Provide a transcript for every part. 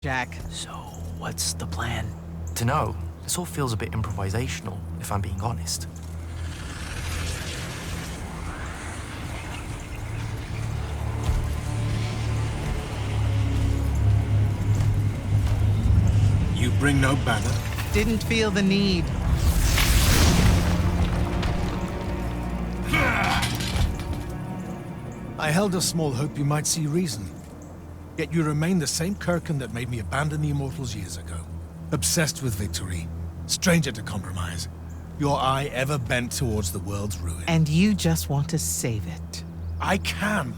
Jack. So, what's the plan? To know, this all feels a bit improvisational, if I'm being honest. You bring no banner? Didn't feel the need. I held a small hope you might see reason. Yet you remain the same Kirkin that made me abandon the Immortals years ago. Obsessed with victory, stranger to compromise. Your eye ever bent towards the world's ruin. And you just want to save it. I can.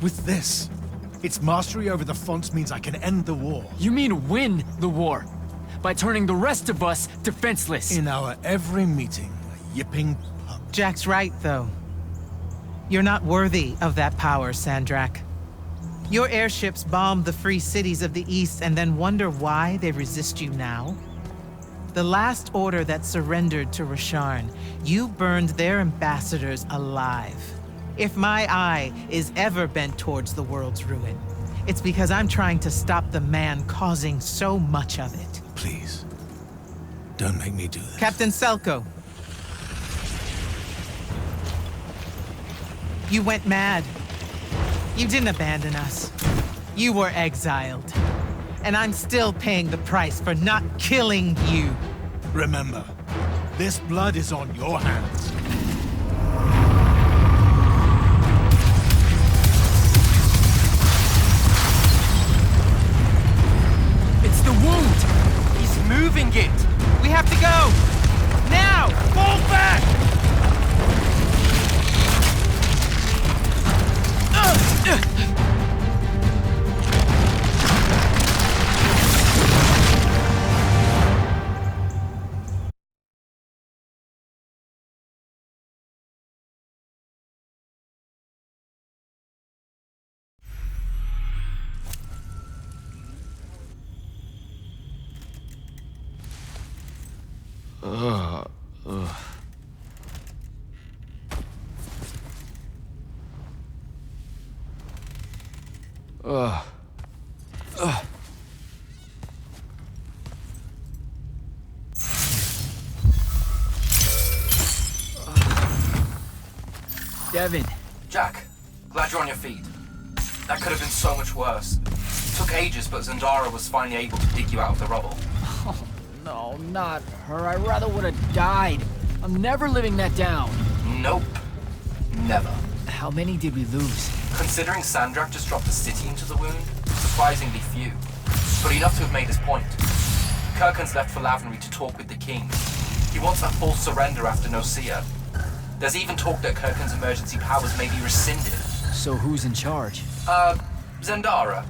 With this. Its mastery over the fonts means I can end the war. You mean win the war? By turning the rest of us defenseless? In our every meeting, a yipping pup. Jack's right, though. You're not worthy of that power, Sandrak. Your airships bombed the free cities of the East and then wonder why they resist you now? The last order that surrendered to Rasharn, you burned their ambassadors alive. If my eye is ever bent towards the world's ruin, it's because I'm trying to stop the man causing so much of it. Please, don't make me do this. Captain Selko. You went mad. You didn't abandon us. You were exiled. And I'm still paying the price for not killing you. Remember, this blood is on your hands. It's the wound! He's moving it! We have to go! Now! Fall back! Devin. Jack, glad you're on your feet. That could have been so much worse. It took ages, but Zendara was finally able to dig you out of the rubble. Oh, no, not her. I rather would have died. I'm never living that down. Nope. Never. How many did we lose? Considering Sandrak just dropped a city into the wound, surprisingly few. But enough to have made his point. Kirkin's left for Lavenry to talk with the king. He wants a full surrender after Nocia. There's even talk that Kirkin's emergency powers may be rescinded. So who's in charge? Zendara.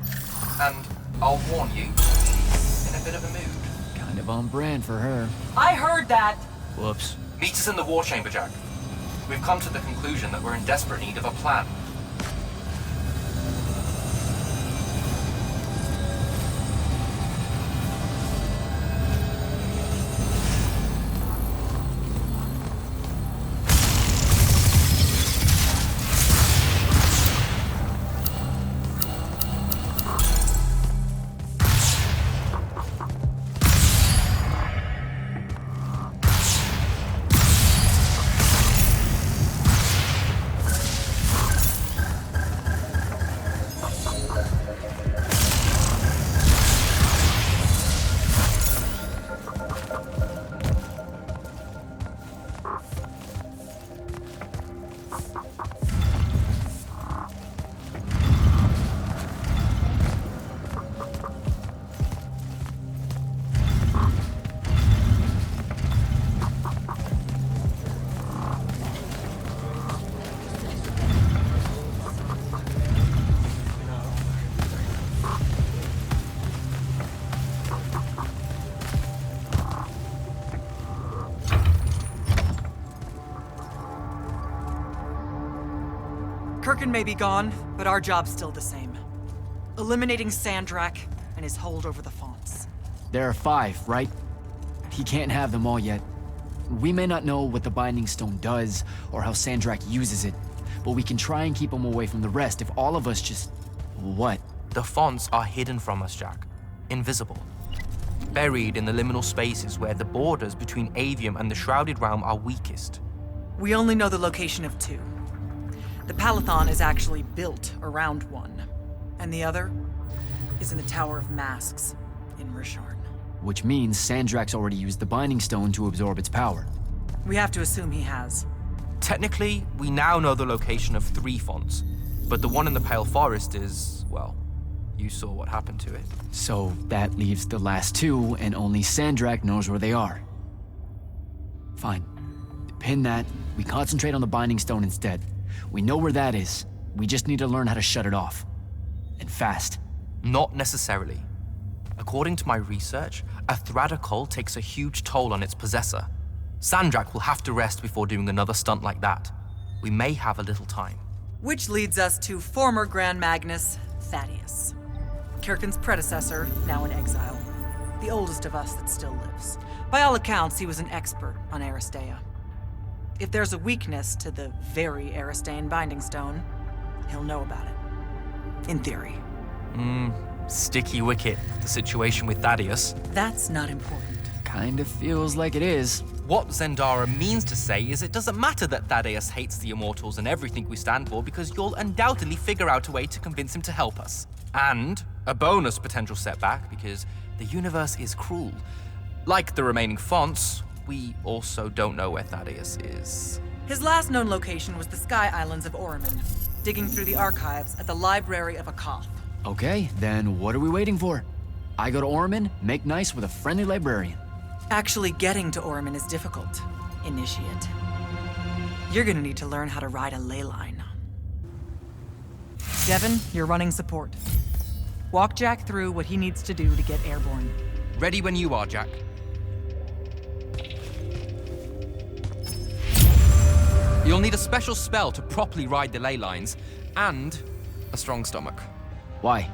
And I'll warn you, she's in a bit of a mood. Kind of on brand for her. I heard that! Whoops. Meet us in the war chamber, Jack. We've come to the conclusion that we're in desperate need of a plan. Kirkin may be gone, but our job's still the same. Eliminating Sandrak and his hold over the fonts. There are 5, right? He can't have them all yet. We may not know what the Binding Stone does, or how Sandrak uses it, but we can try and keep him away from the rest if all of us just... what? The fonts are hidden from us, Jack. invisible, buried in the liminal spaces where the borders between Aveum and the Shrouded Realm are weakest. We only know the location of two. The Palathon is actually built around one, and the other is in the Tower of Masks in Risharn. Which means Sandrak's already used the Binding Stone to absorb its power. We have to assume he has. Technically, we now know the location of 3 fonts, but the one in the Pale Forest is, well, you saw what happened to it. So that leaves the last 2, and only Sandrak knows where they are. Fine. Pin that. We concentrate on the Binding Stone instead. We know where that is. We just need to learn how to shut it off. And fast. Not necessarily. According to my research, a Thradakol takes a huge toll on its possessor. Sandrak will have to rest before doing another stunt like that. We may have a little time. Which leads us to former Grand Magnus, Thaddeus. Kirkin's predecessor, now in exile. The oldest of us that still lives. By all accounts, he was an expert on Aristea. If there's a weakness to the very Aristean Binding Stone, he'll know about it. In theory. Sticky wicket, the situation with Thaddeus. That's not important. Kind of feels like it is. What Zendara means to say is it doesn't matter that Thaddeus hates the Immortals and everything we stand for, because you'll undoubtedly figure out a way to convince him to help us. And a bonus potential setback, because the universe is cruel. Like the remaining fonts, we also don't know where Thaddeus is. His last known location was the Sky Islands of Oriman, digging through the archives at the Library of Akoth. Okay, then what are we waiting for? I go to Orman, make nice with a friendly librarian. Actually getting to Oriman is difficult, Initiate. You're gonna need to learn how to ride a ley line. Devin, you're running support. Walk Jack through what he needs to do to get airborne. Ready when you are, Jack. You'll need a special spell to properly ride the ley lines, and a strong stomach. Why?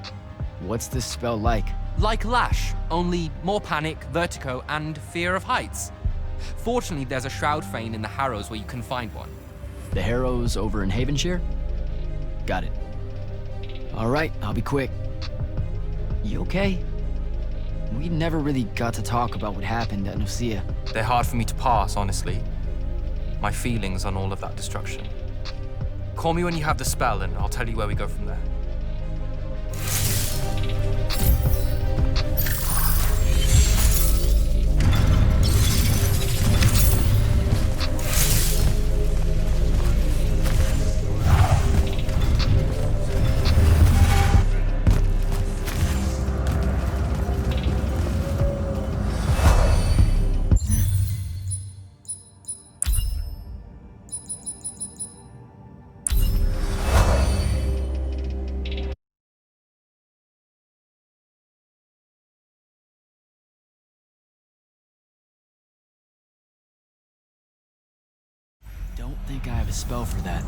What's this spell like? Like Lash, only more panic, vertigo, and fear of heights. Fortunately, there's a Shroud Fane in the Harrows where you can find one. The Harrows over in Havenshire? Got it. All right, I'll be quick. You okay? We never really got to talk about what happened at Nicaea. They're hard for me to pass, honestly. My feelings on all of that destruction. Call me when you have the spell, and I'll tell you where we go from there. Don't think I have a spell for that.